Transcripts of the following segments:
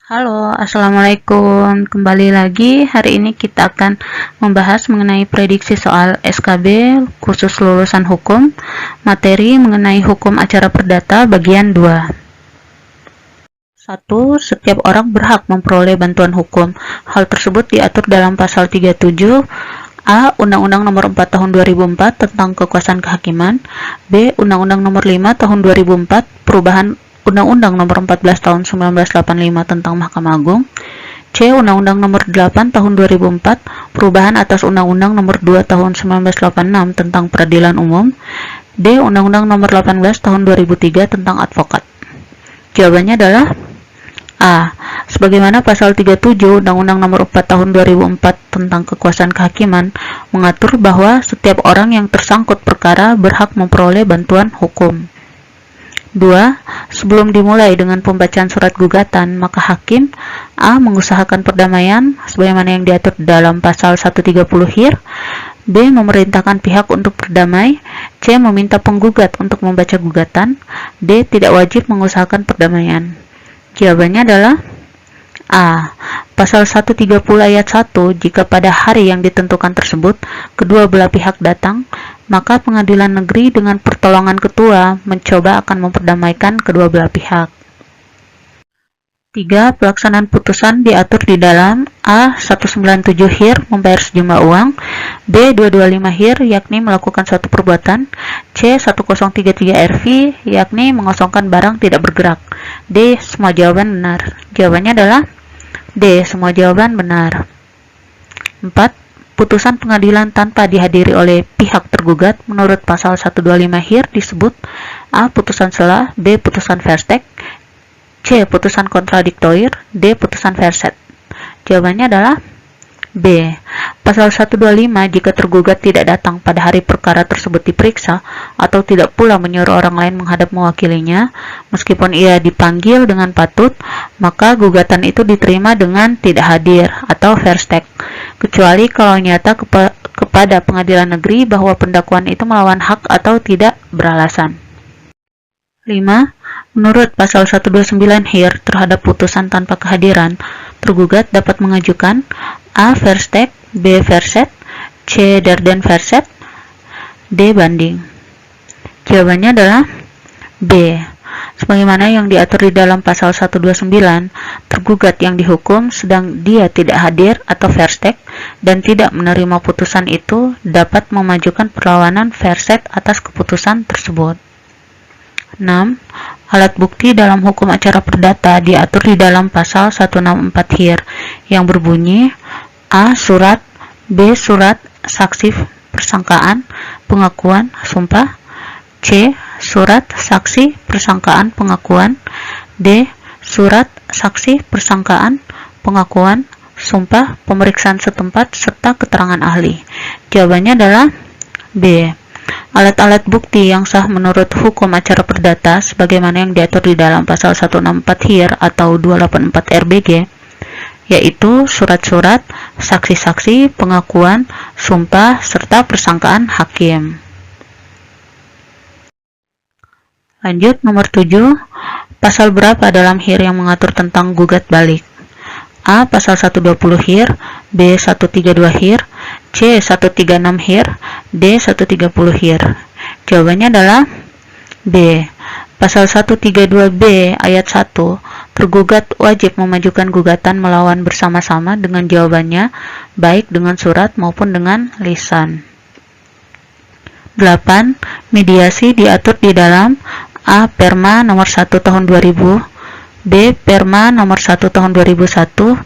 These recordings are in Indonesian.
Halo, Assalamualaikum. Kembali lagi, hari ini kita akan membahas mengenai prediksi soal SKB khusus lulusan hukum, materi mengenai hukum acara perdata bagian 2. 1. Setiap orang berhak memperoleh bantuan hukum. Hal tersebut diatur dalam pasal 37 A. Undang-Undang Nomor 4 Tahun 2004 tentang Kekuasaan Kehakiman. B. Undang-Undang Nomor 5 Tahun 2004 Perubahan Undang-Undang Nomor 14 Tahun 1985 tentang Mahkamah Agung. C. Undang-Undang Nomor 8 Tahun 2004 Perubahan atas Undang-Undang Nomor 2 Tahun 1986 tentang Peradilan Umum. D. Undang-Undang Nomor 18 Tahun 2003 tentang Advokat. Jawabannya adalah A. Sebagaimana pasal 37 Undang-Undang Nomor 4 Tahun 2004 tentang Kekuasaan Kehakiman mengatur bahwa setiap orang yang tersangkut perkara berhak memperoleh bantuan hukum. 2. Sebelum dimulai dengan pembacaan surat gugatan, maka hakim A. mengusahakan perdamaian sebagaimana yang diatur dalam pasal 130 HIR. B. memerintahkan pihak untuk berdamai. C. meminta penggugat untuk membaca gugatan. D. tidak wajib mengusahakan perdamaian. Jawabannya adalah A. Pasal 130 ayat 1, jika pada hari yang ditentukan tersebut kedua belah pihak datang, maka pengadilan negeri dengan pertolongan ketua mencoba akan memperdamaikan kedua belah pihak. 3. Pelaksanaan putusan diatur di dalam A. 197 HIR membayar sejumlah uang, B. 225 HIR yakni melakukan suatu perbuatan, C. 1033 RV yakni mengosongkan barang tidak bergerak. D. Semua jawaban benar. Jawabannya adalah D. Semua jawaban benar. 4. Putusan pengadilan tanpa dihadiri oleh pihak tergugat menurut pasal 125 HIR disebut A. Putusan sela, B. Putusan verstek, C. Putusan kontradiktoir, D. Putusan verset. Jawabannya adalah B. Pasal 125 jika tergugat tidak datang pada hari perkara tersebut diperiksa atau tidak pula menyuruh orang lain menghadap mewakilinya meskipun ia dipanggil dengan patut, maka gugatan itu diterima dengan tidak hadir atau verstek, kecuali kalau nyata kepada pengadilan negeri bahwa pendakwaan itu melawan hak atau tidak beralasan. 5. Menurut pasal 129 HIR terhadap putusan tanpa kehadiran, tergugat dapat mengajukan A. verstek, B. verset, C. derden verset, D. banding. Jawabannya adalah B. Sebagaimana yang diatur di dalam pasal 129, tergugat yang dihukum sedang dia tidak hadir atau verstek dan tidak menerima putusan itu dapat memajukan perlawanan verset atas keputusan tersebut. 6. Alat bukti dalam hukum acara perdata diatur di dalam pasal 164 HIR yang berbunyi A. Surat, B. Surat saksi persangkaan pengakuan sumpah, C. Surat saksi persangkaan pengakuan, D. Surat saksi persangkaan pengakuan sumpah pemeriksaan setempat serta keterangan ahli. Jawabannya adalah B. Alat-alat bukti yang sah menurut hukum acara perdata sebagaimana yang diatur di dalam pasal 164 HIR atau 284 RBG yaitu surat-surat, saksi-saksi, pengakuan, sumpah, serta persangkaan hakim. Lanjut, nomor 7. Pasal berapa dalam HIR yang mengatur tentang gugat balik? A. Pasal 120 HIR, B. 132 HIR, C. 136 HIR, D. 130 HIR. Jawabannya adalah B. Pasal 132B ayat 1, tergugat wajib memajukan gugatan melawan bersama-sama dengan jawabannya baik dengan surat maupun dengan lisan. 8. Mediasi diatur di dalam A. Perma nomor 1 tahun 2000, B. Perma nomor 1 tahun 2001,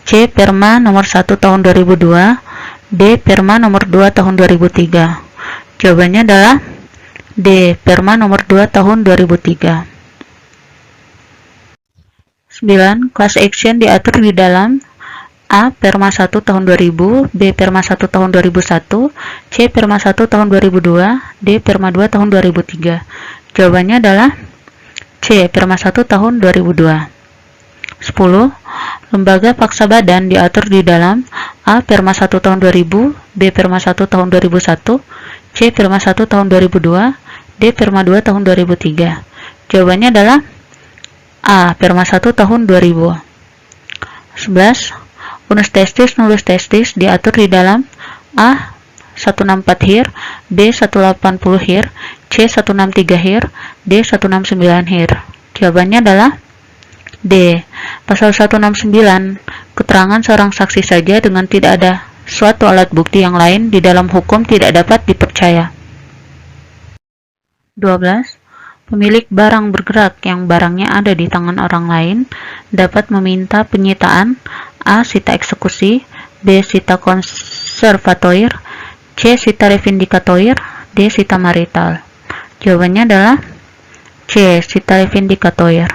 C. Perma nomor 1 tahun 2002, D. Perma nomor 2 tahun 2003. Jawabannya adalah D. Perma nomor 2 tahun 2003. 9. Class action diatur di dalam A. Perma 1 tahun 2000, B. Perma 1 tahun 2001, C. Perma 1 tahun 2002, D. Perma 2 tahun 2003. Jawabannya adalah C. Perma 1 tahun 2002. 10. Lembaga paksa badan diatur di dalam A. Perma 1 tahun 2000, B. Perma 1 tahun 2001, C. Perma 1 tahun 2002, D. Perma 2 tahun 2003. Jawabannya adalah A. Perma 1 tahun 2000. 11. Unus testis nullus testis diatur di dalam A. 164 HIR, B. 180 HIR, C. 163 HIR, D. 169 HIR. Jawabannya adalah D. Pasal 169, keterangan seorang saksi saja dengan tidak ada suatu alat bukti yang lain di dalam hukum tidak dapat dipercaya. 12. Pemilik barang bergerak yang barangnya ada di tangan orang lain dapat meminta penyitaan A. Sita eksekusi, B. Sita konservatoir, C. Sita revindikatoir, D. Sita marital. Jawabannya adalah C. Sita revindikatoir.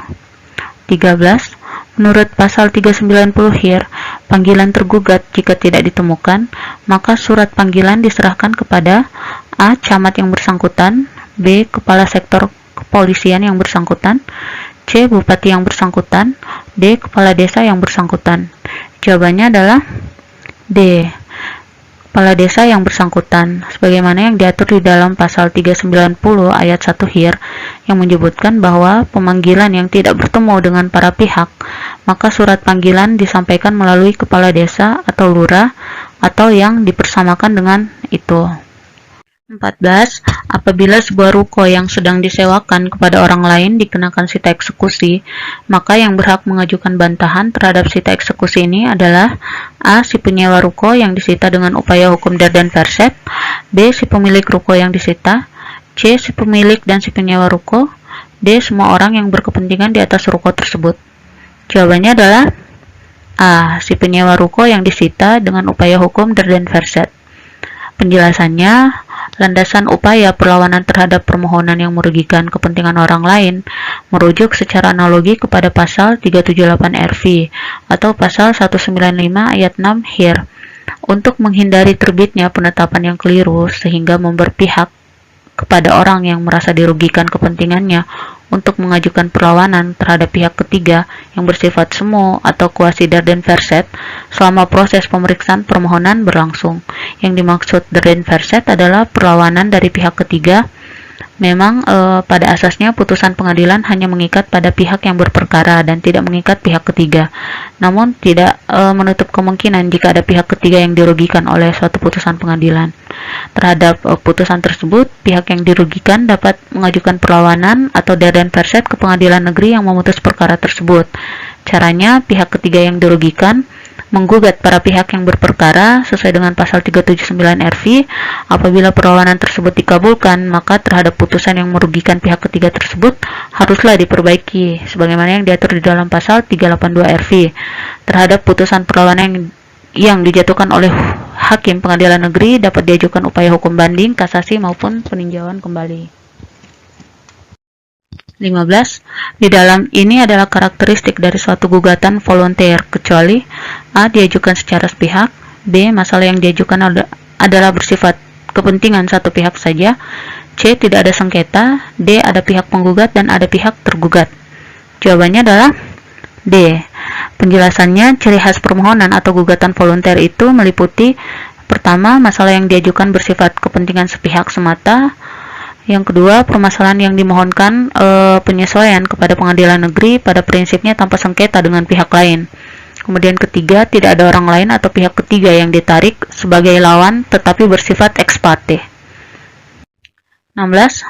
13. Menurut pasal 390 HIR, panggilan tergugat jika tidak ditemukan, maka surat panggilan diserahkan kepada A. Camat yang bersangkutan, B. Kepala sektor kepolisian yang bersangkutan, C. Bupati yang bersangkutan, D. Kepala desa yang bersangkutan. Jawabannya adalah D. Kepala desa yang bersangkutan, sebagaimana yang diatur di dalam pasal 390 ayat 1 HIR yang menyebutkan bahwa pemanggilan yang tidak bertemu dengan para pihak, maka surat panggilan disampaikan melalui kepala desa atau lurah atau yang dipersamakan dengan itu. 14. Apabila sebuah ruko yang sedang disewakan kepada orang lain dikenakan sita eksekusi, maka yang berhak mengajukan bantahan terhadap sita eksekusi ini adalah A. Si penyewa ruko yang disita dengan upaya hukum der dan verset, B. Si pemilik ruko yang disita, C. Si pemilik dan si penyewa ruko, D. Semua orang yang berkepentingan di atas ruko tersebut. Jawabannya adalah A. Si penyewa ruko yang disita dengan upaya hukum der dan verset. Penjelasannya, landasan upaya perlawanan terhadap permohonan yang merugikan kepentingan orang lain merujuk secara analogi kepada pasal 378 RV atau pasal 195 ayat 6 HIR untuk menghindari terbitnya penetapan yang keliru sehingga memberpihak kepada orang yang merasa dirugikan kepentingannya untuk mengajukan perlawanan terhadap pihak ketiga yang bersifat semu atau quasi der den verset selama proses pemeriksaan permohonan berlangsung. Yang dimaksud der den verset adalah perlawanan dari pihak ketiga. Memang pada asasnya putusan pengadilan hanya mengikat pada pihak yang berperkara dan tidak mengikat pihak ketiga. Namun tidak menutup kemungkinan jika ada pihak ketiga yang dirugikan oleh suatu putusan pengadilan. Terhadap putusan tersebut, pihak yang dirugikan dapat mengajukan perlawanan atau der den verset ke pengadilan negeri yang memutus perkara tersebut. Caranya, pihak ketiga yang dirugikan menggugat para pihak yang berperkara sesuai dengan pasal 379 RV. Apabila perlawanan tersebut dikabulkan, maka terhadap putusan yang merugikan pihak ketiga tersebut haruslah diperbaiki sebagaimana yang diatur di dalam pasal 382 RV. Terhadap putusan perlawanan yang dijatuhkan oleh hakim pengadilan negeri dapat diajukan upaya hukum banding, kasasi maupun peninjauan kembali. 15. Di dalam ini adalah karakteristik dari suatu gugatan volunteer, kecuali A. Diajukan secara sepihak, B. Masalah yang diajukan adalah bersifat kepentingan satu pihak saja, C. Tidak ada sengketa, D. Ada pihak penggugat dan ada pihak tergugat. Jawabannya adalah D. Penjelasannya, ciri khas permohonan atau gugatan volunteer itu meliputi pertama, masalah yang diajukan bersifat kepentingan sepihak semata. Yang kedua, permasalahan yang dimohonkan penyesuaian kepada pengadilan negeri pada prinsipnya tanpa sengketa dengan pihak lain. Kemudian ketiga, tidak ada orang lain atau pihak ketiga yang ditarik sebagai lawan tetapi bersifat ex parte. 16.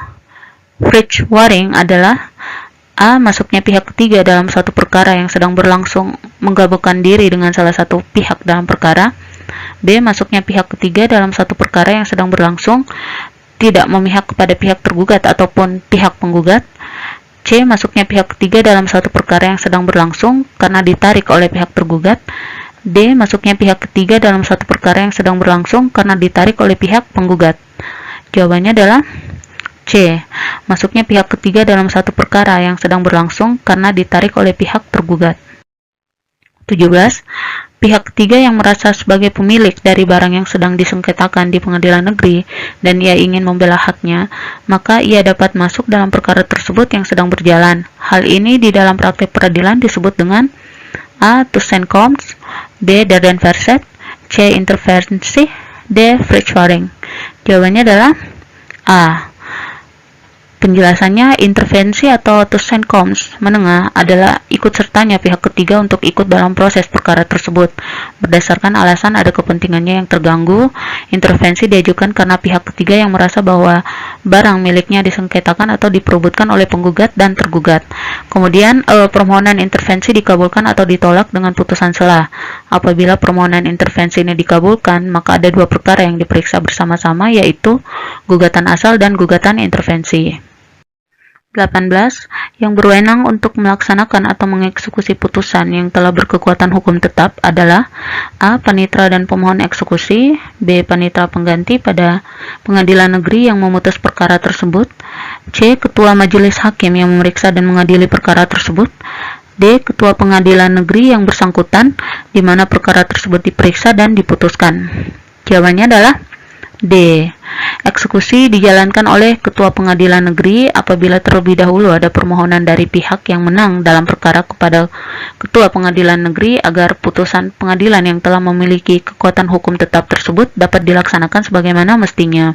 Frisch warring adalah A. Masuknya pihak ketiga dalam suatu perkara yang sedang berlangsung menggabungkan diri dengan salah satu pihak dalam perkara. B. Masuknya pihak ketiga dalam satu perkara yang sedang berlangsung tidak memihak kepada pihak tergugat ataupun pihak penggugat. C. Masuknya pihak ketiga dalam suatu perkara yang sedang berlangsung karena ditarik oleh pihak tergugat. D. Masuknya pihak ketiga dalam suatu perkara yang sedang berlangsung karena ditarik oleh pihak penggugat. Jawabannya adalah C. Masuknya pihak ketiga dalam satu perkara yang sedang berlangsung karena ditarik oleh pihak tergugat. 17. Pihak ketiga yang merasa sebagai pemilik dari barang yang sedang disengketakan di pengadilan negeri dan ia ingin membela haknya, maka ia dapat masuk dalam perkara tersebut yang sedang berjalan. Hal ini di dalam praktik peradilan disebut dengan A. Tussenkomst, B. der den verset, C. Intervensi, D. Frisch warring. Jawabannya adalah A. Penjelasannya, intervensi atau Tussenkoms menengah adalah ikut sertanya pihak ketiga untuk ikut dalam proses perkara tersebut. Berdasarkan alasan ada kepentingannya yang terganggu, intervensi diajukan karena pihak ketiga yang merasa bahwa barang miliknya disengketakan atau diperebutkan oleh penggugat dan tergugat. Kemudian, permohonan intervensi dikabulkan atau ditolak dengan putusan sela. Apabila permohonan intervensi ini dikabulkan, maka ada dua perkara yang diperiksa bersama-sama, yaitu gugatan asal dan gugatan intervensi. 18. Yang berwenang untuk melaksanakan atau mengeksekusi putusan yang telah berkekuatan hukum tetap adalah A. Panitra dan pemohon eksekusi, B. Panitra pengganti pada pengadilan negeri yang memutus perkara tersebut, C. Ketua majelis hakim yang memeriksa dan mengadili perkara tersebut, D. Ketua pengadilan negeri yang bersangkutan di mana perkara tersebut diperiksa dan diputuskan. Jawabannya adalah D. Eksekusi dijalankan oleh Ketua Pengadilan Negeri apabila terlebih dahulu ada permohonan dari pihak yang menang dalam perkara kepada Ketua Pengadilan Negeri agar putusan pengadilan yang telah memiliki kekuatan hukum tetap tersebut dapat dilaksanakan sebagaimana mestinya.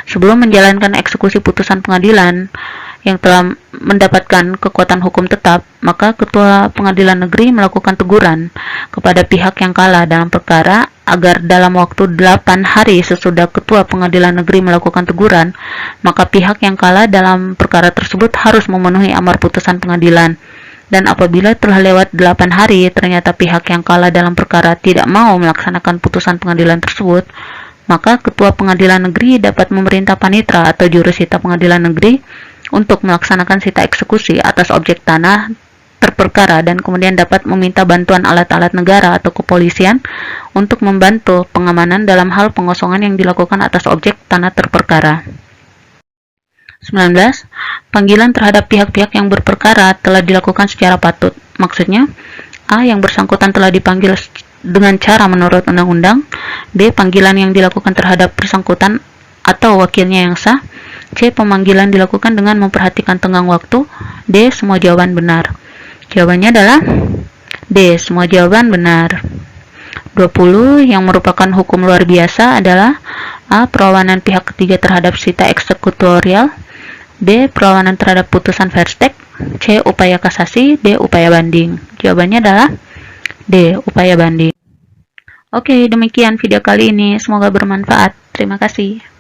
Sebelum menjalankan eksekusi putusan pengadilan yang telah mendapatkan kekuatan hukum tetap, maka Ketua Pengadilan Negeri melakukan teguran kepada pihak yang kalah dalam perkara agar dalam waktu 8 hari sesudah Ketua Pengadilan Negeri melakukan teguran, maka pihak yang kalah dalam perkara tersebut harus memenuhi amar putusan pengadilan. Dan apabila telah lewat 8 hari ternyata pihak yang kalah dalam perkara tidak mau melaksanakan putusan pengadilan tersebut, maka Ketua Pengadilan Negeri dapat memerintah panitra atau jurusita Pengadilan Negeri untuk melaksanakan sita eksekusi atas objek tanah terperkara dan kemudian dapat meminta bantuan alat-alat negara atau kepolisian untuk membantu pengamanan dalam hal pengosongan yang dilakukan atas objek tanah terperkara. 19. Panggilan terhadap pihak-pihak yang berperkara telah dilakukan secara patut. Maksudnya, A. Yang bersangkutan telah dipanggil dengan cara menurut undang-undang, B. Panggilan yang dilakukan terhadap bersangkutan atau wakilnya yang sah, C. Pemanggilan dilakukan dengan memperhatikan tenggang waktu, D. Semua jawaban benar. Jawabannya adalah D. Semua jawaban benar. 20. Yang merupakan hukum luar biasa adalah A. Perlawanan pihak ketiga terhadap sita eksekutorial, B. Perlawanan terhadap putusan verstek, C. Upaya kasasi, D. Upaya banding. Jawabannya adalah D. Upaya banding. Oke, demikian video kali ini. Semoga bermanfaat. Terima kasih.